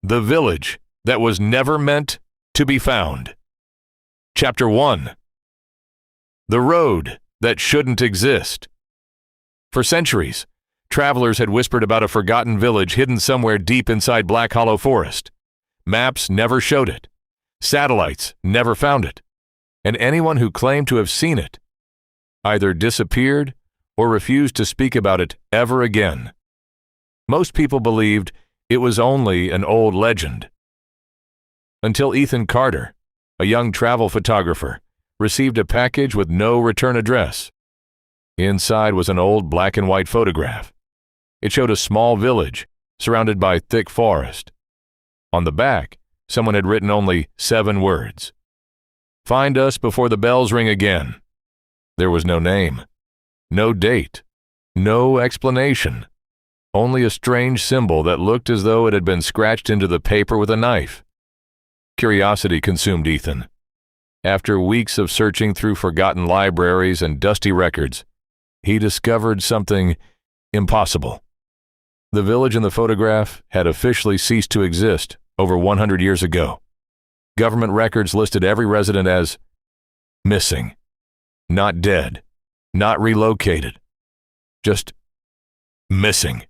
The Village That Was Never Meant to Be Found. Chapter 1. The Road That Shouldn't Exist. For centuries, travelers had whispered about a forgotten village hidden somewhere deep inside Black Hollow Forest. Maps never showed it. Satellites never found it. And anyone who claimed to have seen it either disappeared or refused to speak about it ever again. Most people believed it was only an old legend. Until Ethan Carter, a young travel photographer, received a package with no return address. Inside was an old black and white photograph. It showed a small village surrounded by thick forest. On the back, someone had written only 7 words. "Find us before the bells ring again." There was no name, no date, no explanation. Only a strange symbol that looked as though it had been scratched into the paper with a knife. Curiosity consumed Ethan. After weeks of searching through forgotten libraries and dusty records, he discovered something impossible. The village in the photograph had officially ceased to exist over 100 years ago. Government records listed every resident as missing, not dead, not relocated, just missing.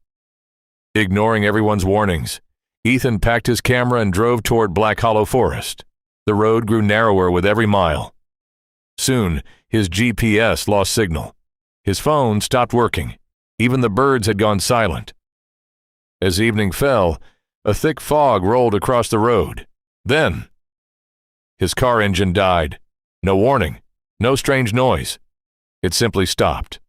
Ignoring everyone's warnings, Ethan packed his camera and drove toward Black Hollow Forest. The road grew narrower with every mile. Soon, his GPS lost signal. His phone stopped working. Even the birds had gone silent. As evening fell, a thick fog rolled across the road. Then, his car engine died. No warning, no strange noise. It simply stopped.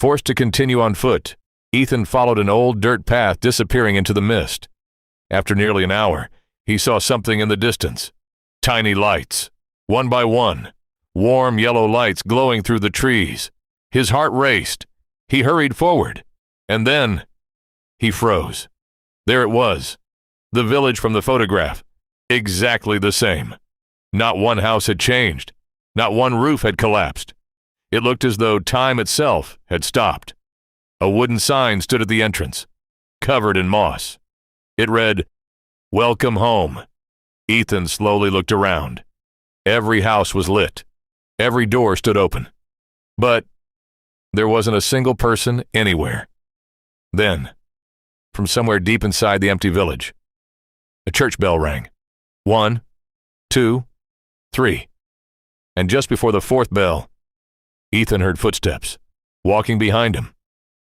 Forced to continue on foot, Ethan followed an old dirt path disappearing into the mist. After nearly an hour, he saw something in the distance. Tiny lights, one by one, warm yellow lights glowing through the trees. His heart raced. He hurried forward, and then he froze. There it was, the village from the photograph, exactly the same. Not one house had changed. Not one roof had collapsed. It looked as though time itself had stopped. A wooden sign stood at the entrance, covered in moss. It read, "Welcome home." Ethan slowly looked around. Every house was lit. Every door stood open. But there wasn't a single person anywhere. Then, from somewhere deep inside the empty village, a church bell rang. 1, 2, 3. And just before the 4th bell, Ethan heard footsteps, walking behind him.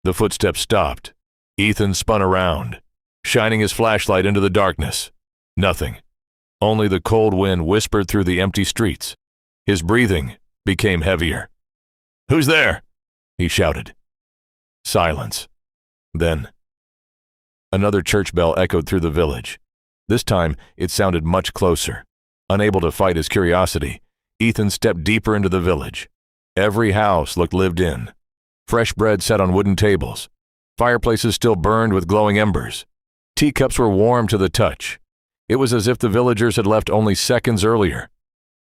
The footsteps stopped. Ethan spun around, shining his flashlight into the darkness. Nothing. Only the cold wind whispered through the empty streets. His breathing became heavier. "Who's there?" he shouted. Silence. Then, another church bell echoed through the village. This time, it sounded much closer. Unable to fight his curiosity, Ethan stepped deeper into the village. Every house looked lived in. Fresh bread sat on wooden tables. Fireplaces still burned with glowing embers. Teacups were warm to the touch. It was as if the villagers had left only seconds earlier.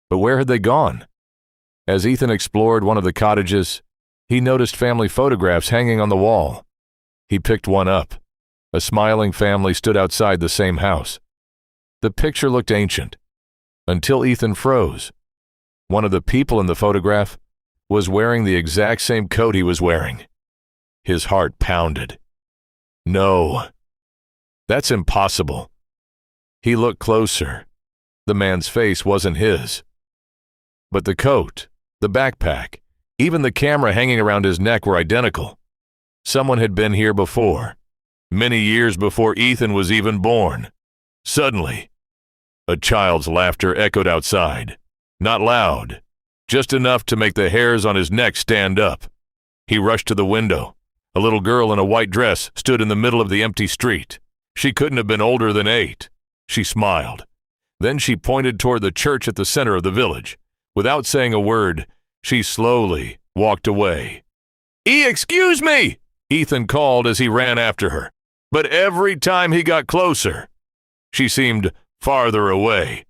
But where had they gone? As Ethan explored one of the cottages, he noticed family photographs hanging on the wall. He picked one up. A smiling family stood outside the same house. The picture looked ancient, until Ethan froze. One of the people in the photograph was wearing the exact same coat he was wearing. His heart pounded. No, that's impossible. He looked closer. The man's face wasn't his. But the coat, the backpack, even the camera hanging around his neck were identical. Someone had been here before, many years before Ethan was even born. Suddenly, a child's laughter echoed outside. Not loud, just enough to make the hairs on his neck stand up. He rushed to the window. A little girl in a white dress stood in the middle of the empty street. She couldn't have been older than 8. She smiled. Then she pointed toward the church at the center of the village. Without saying a word, she slowly walked away. Excuse me!" Ethan called as he ran after her. But every time he got closer, she seemed farther away.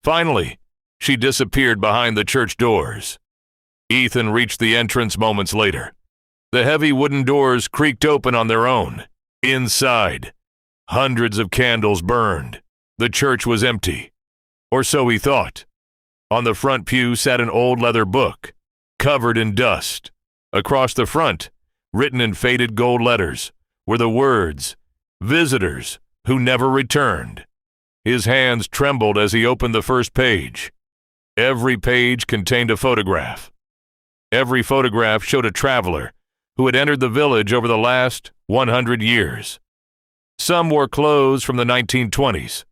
Finally, she disappeared behind the church doors. Ethan reached the entrance moments later. The heavy wooden doors creaked open on their own. Inside, Hundreds of candles burned. The church was empty. Or so he thought. On the front pew sat an old leather book, covered in dust. Across the front, written in faded gold letters, were the words, "Visitors who never returned." His hands trembled as he opened the first page. Every page contained a photograph. Every photograph showed a traveler who had entered the village over the last 100 years. Some wore clothes from the 1920s,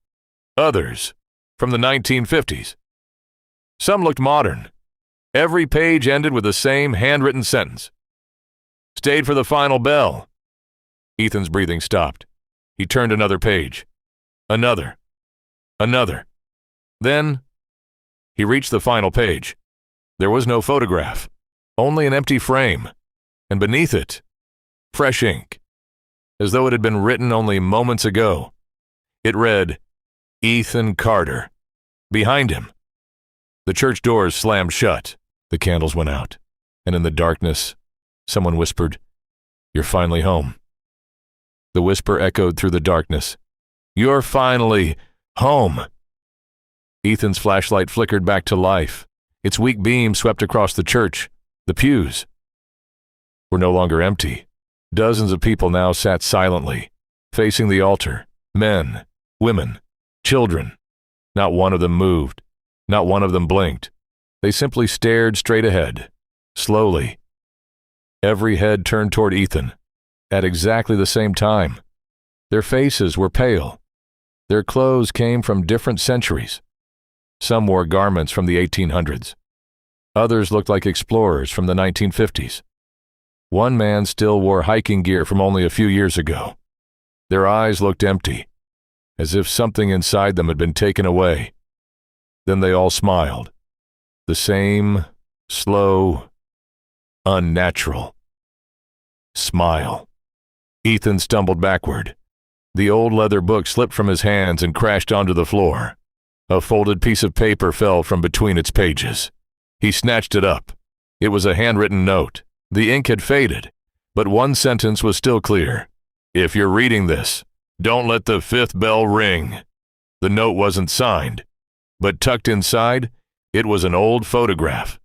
others from the 1950s. Some looked modern. Every page ended with the same handwritten sentence. "Stayed for the final bell." Ethan's breathing stopped. He turned another page. Another. Then, he reached the final page. There was no photograph, only an empty frame, and beneath it, fresh ink, as though it had been written only moments ago. It read, "Ethan Carter." Behind him, the church doors slammed shut. The candles went out, and in the darkness, someone whispered, "You're finally home." The whisper echoed through the darkness. "You're finally home." Ethan's flashlight flickered back to life. Its weak beam swept across the church. The pews were no longer empty. Dozens of people now sat silently, facing the altar. Men, women, children. Not one of them moved. Not one of them blinked. They simply stared straight ahead, slowly. Every head turned toward Ethan, at exactly the same time. Their faces were pale. Their clothes came from different centuries. Some wore garments from the 1800s. Others looked like explorers from the 1950s. One man still wore hiking gear from only a few years ago. Their eyes looked empty, as if something inside them had been taken away. Then they all smiled. The same slow, unnatural smile. Ethan stumbled backward. The old leather book slipped from his hands and crashed onto the floor. A folded piece of paper fell from between its pages. He snatched it up. It was a handwritten note. The ink had faded, but one sentence was still clear. "If you're reading this, don't let the fifth bell ring." The note wasn't signed, but tucked inside, it was an old photograph.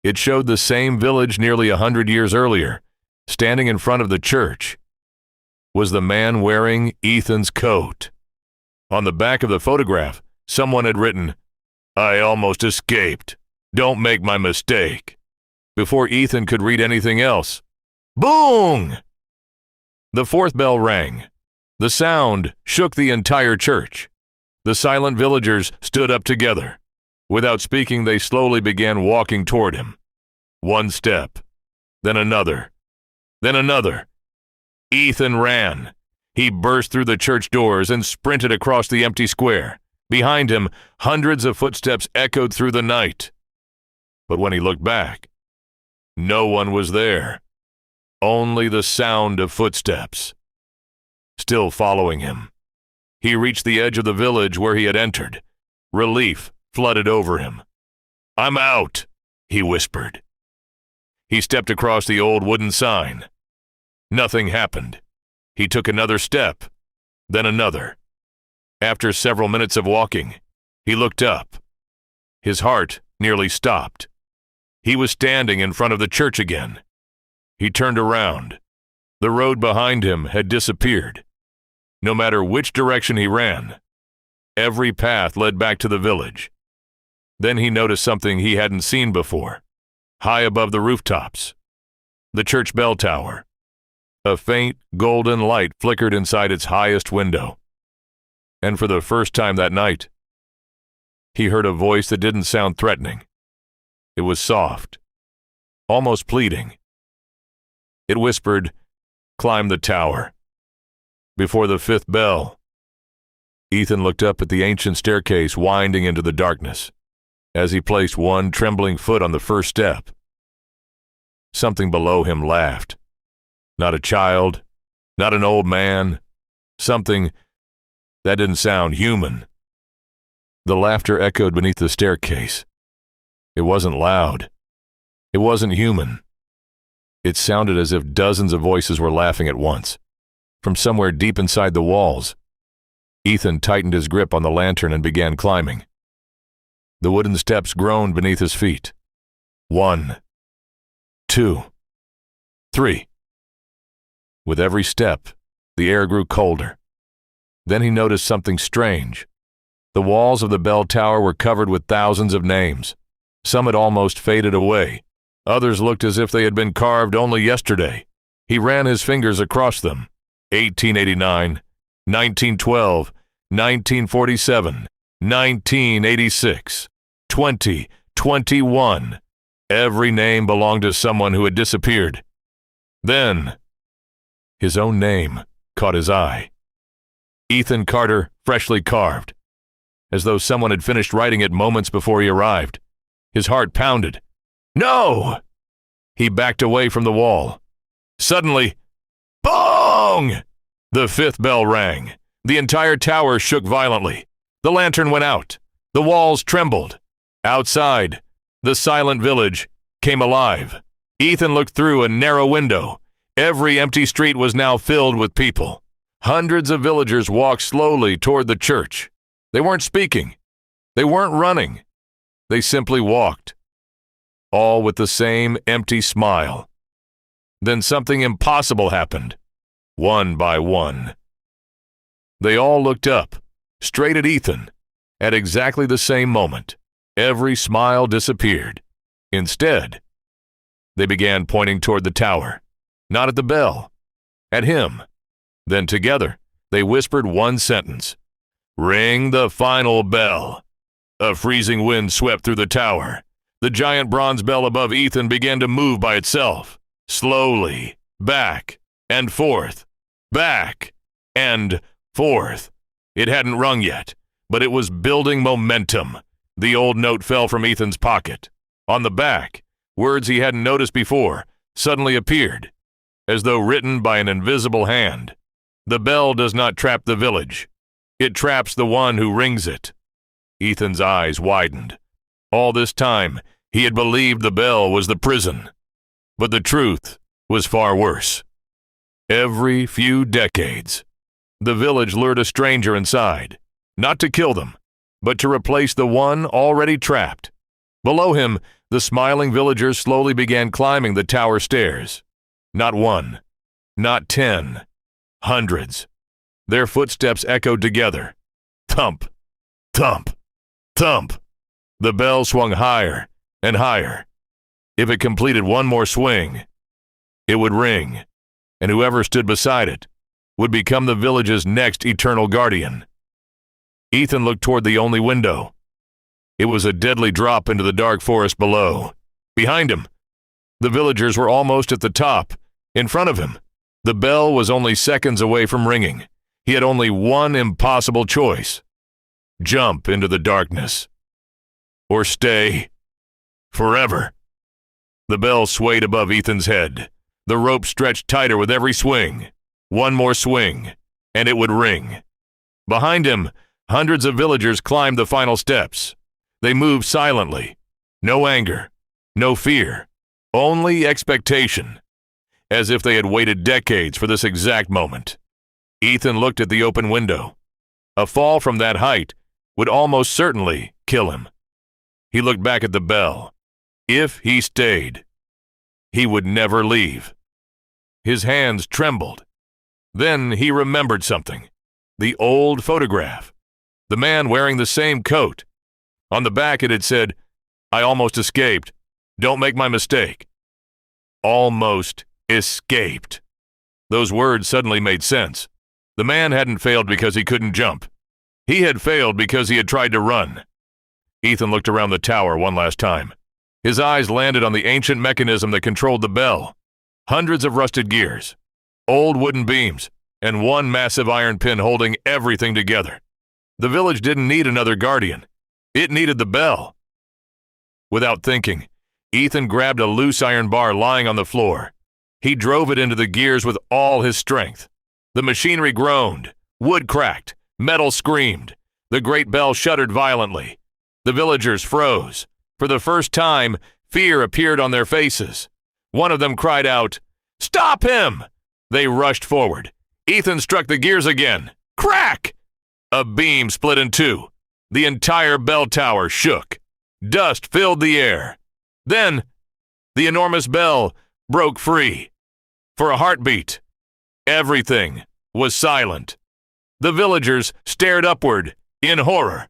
It showed the same village nearly 100 years earlier. Standing in front of the church was the man wearing Ethan's coat. On the back of the photograph, someone had written, "I almost escaped. Don't make my mistake." Before Ethan could read anything else, boom! The fourth bell rang. The sound shook the entire church. The silent villagers stood up together. Without speaking, they slowly began walking toward him. One step, then another, then another. Ethan ran. He burst through the church doors and sprinted across the empty square. Behind him, hundreds of footsteps echoed through the night. But when he looked back, no one was there. Only the sound of footsteps. Still following him. He reached the edge of the village where he had entered. Relief flooded over him. "I'm out," he whispered. He stepped across the old wooden sign. Nothing happened. He took another step, then another. After several minutes of walking, he looked up. His heart nearly stopped. He was standing in front of the church again. He turned around. The road behind him had disappeared. No matter which direction he ran, every path led back to the village. Then he noticed something he hadn't seen before. High above the rooftops, the church bell tower. A faint golden light flickered inside its highest window. And for the first time that night, he heard a voice that didn't sound threatening. It was soft, almost pleading. It whispered, "Climb the tower." Before the fifth bell, Ethan looked up at the ancient staircase winding into the darkness. As he placed one trembling foot on the first step, something below him laughed. Not a child, not an old man, something that didn't sound human. The laughter echoed beneath the staircase. It wasn't loud. It wasn't human. It sounded as if dozens of voices were laughing at once, from somewhere deep inside the walls, Ethan tightened his grip on the lantern and began climbing. The wooden steps groaned beneath his feet. 1, 2, 3. With every step, the air grew colder. Then he noticed something strange. The walls of the bell tower were covered with thousands of names. Some had almost faded away. Others looked as if they had been carved only yesterday. He ran his fingers across them. 1889, 1912, 1947, 1986, 2021. Every name belonged to someone who had disappeared. Then, his own name caught his eye. Ethan Carter, freshly carved, as though someone had finished writing it moments before he arrived. His heart pounded. No! He backed away from the wall. Suddenly, bong! The fifth bell rang. The entire tower shook violently. The lantern went out. The walls trembled. Outside, the silent village came alive. Ethan looked through a narrow window. Every empty street was now filled with people. Hundreds of villagers walked slowly toward the church. They weren't speaking. They weren't running. They simply walked, all with the same empty smile. Then something impossible happened, one by one. They all looked up, straight at Ethan, at exactly the same moment. Every smile disappeared. Instead, they began pointing toward the tower, not at the bell, at him. Then together, they whispered one sentence. Ring the final bell. A freezing wind swept through the tower. The giant bronze bell above Ethan began to move by itself, slowly, back and forth, back and forth. It hadn't rung yet, but it was building momentum. The old note fell from Ethan's pocket. On the back, words he hadn't noticed before suddenly appeared, as though written by an invisible hand. The bell does not trap the village. It traps the one who rings it. Ethan's eyes widened. All this time, he had believed the bell was the prison. But the truth was far worse. Every few decades, the village lured a stranger inside, not to kill them, but to replace the one already trapped. Below him, the smiling villagers slowly began climbing the tower stairs. Not one, not 10, hundreds. Their footsteps echoed together. Thump, thump, thump. The bell swung higher and higher. If it completed one more swing, it would ring, and whoever stood beside it would become the village's next eternal guardian. Ethan looked toward the only window. It was a deadly drop into the dark forest below. Behind him, the villagers were almost at the top. In front of him, the bell was only seconds away from ringing. He had only one impossible choice. Jump into the darkness. Or stay. Forever. The bell swayed above Ethan's head. The rope stretched tighter with every swing. One more swing, and it would ring. Behind him, hundreds of villagers climbed the final steps. They moved silently. No anger, no fear, only expectation. As if they had waited decades for this exact moment. Ethan looked at the open window. A fall from that height would almost certainly kill him. He looked back at the bell. If he stayed, he would never leave. His hands trembled. Then he remembered something. The old photograph. The man wearing the same coat. On the back it had said, "I almost escaped. Don't make my mistake." Almost escaped. Those words suddenly made sense. The man hadn't failed because he couldn't jump. He had failed because he had tried to run. Ethan looked around the tower one last time. His eyes landed on the ancient mechanism that controlled the bell. Hundreds of rusted gears, old wooden beams, and one massive iron pin holding everything together. The village didn't need another guardian. It needed the bell. Without thinking, Ethan grabbed a loose iron bar lying on the floor. He drove it into the gears with all his strength. The machinery groaned, wood cracked, metal screamed. The great bell shuddered violently. The villagers froze. For the first time, fear appeared on their faces. One of them cried out, "Stop him!" They rushed forward. Ethan struck the gears again. Crack! A beam split in two. The entire bell tower shook. Dust filled the air. Then, the enormous bell broke free. For a heartbeat, everything was silent. The villagers stared upward in horror.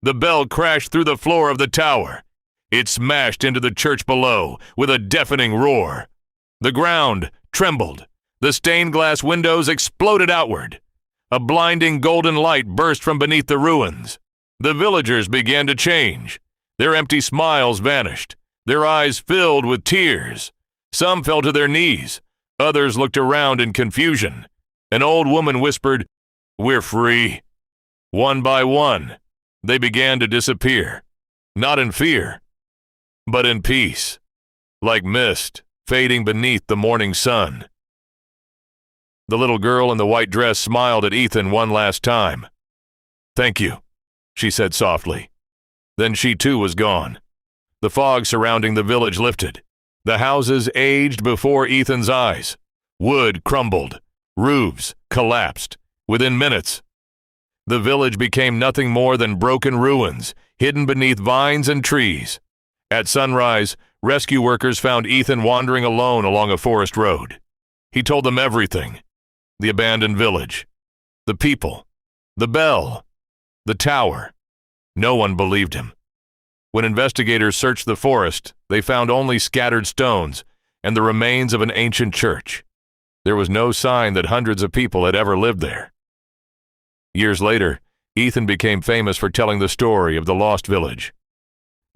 The bell crashed through the floor of the tower. It smashed into the church below with a deafening roar. The ground trembled. The stained glass windows exploded outward. A blinding golden light burst from beneath the ruins. The villagers began to change. Their empty smiles vanished. Their eyes filled with tears. Some fell to their knees. Others looked around in confusion. An old woman whispered, "We're free." One by one, they began to disappear. Not in fear, but in peace, like mist fading beneath the morning sun. The little girl in the white dress smiled at Ethan one last time. "Thank you," she said softly. Then she too was gone. The fog surrounding the village lifted. The houses aged before Ethan's eyes. Wood crumbled. Roofs collapsed. Within minutes, the village became nothing more than broken ruins, hidden beneath vines and trees. At sunrise, rescue workers found Ethan wandering alone along a forest road. He told them everything. The abandoned village, the people, the bell, the tower. No one believed him. When investigators searched the forest, they found only scattered stones and the remains of an ancient church. There was no sign that hundreds of people had ever lived there. Years later, Ethan became famous for telling the story of the lost village.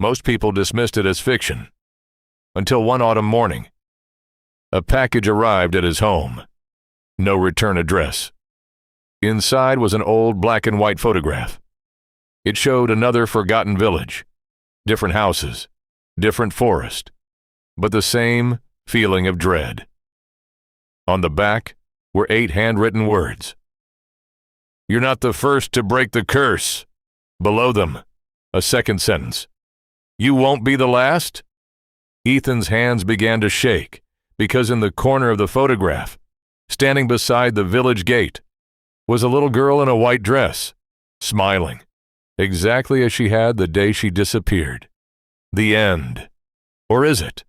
Most people dismissed it as fiction, until one autumn morning. A package arrived at his home. No return address. Inside was an old black and white photograph. It showed another forgotten village, different houses, different forest, but the same feeling of dread. On the back were 8 handwritten words. "You're not the first to break the curse." Below them, a second sentence. "You won't be the last?" Ethan's hands began to shake, because in the corner of the photograph, standing beside the village gate, was a little girl in a white dress, smiling, exactly as she had the day she disappeared. The end. Or is it?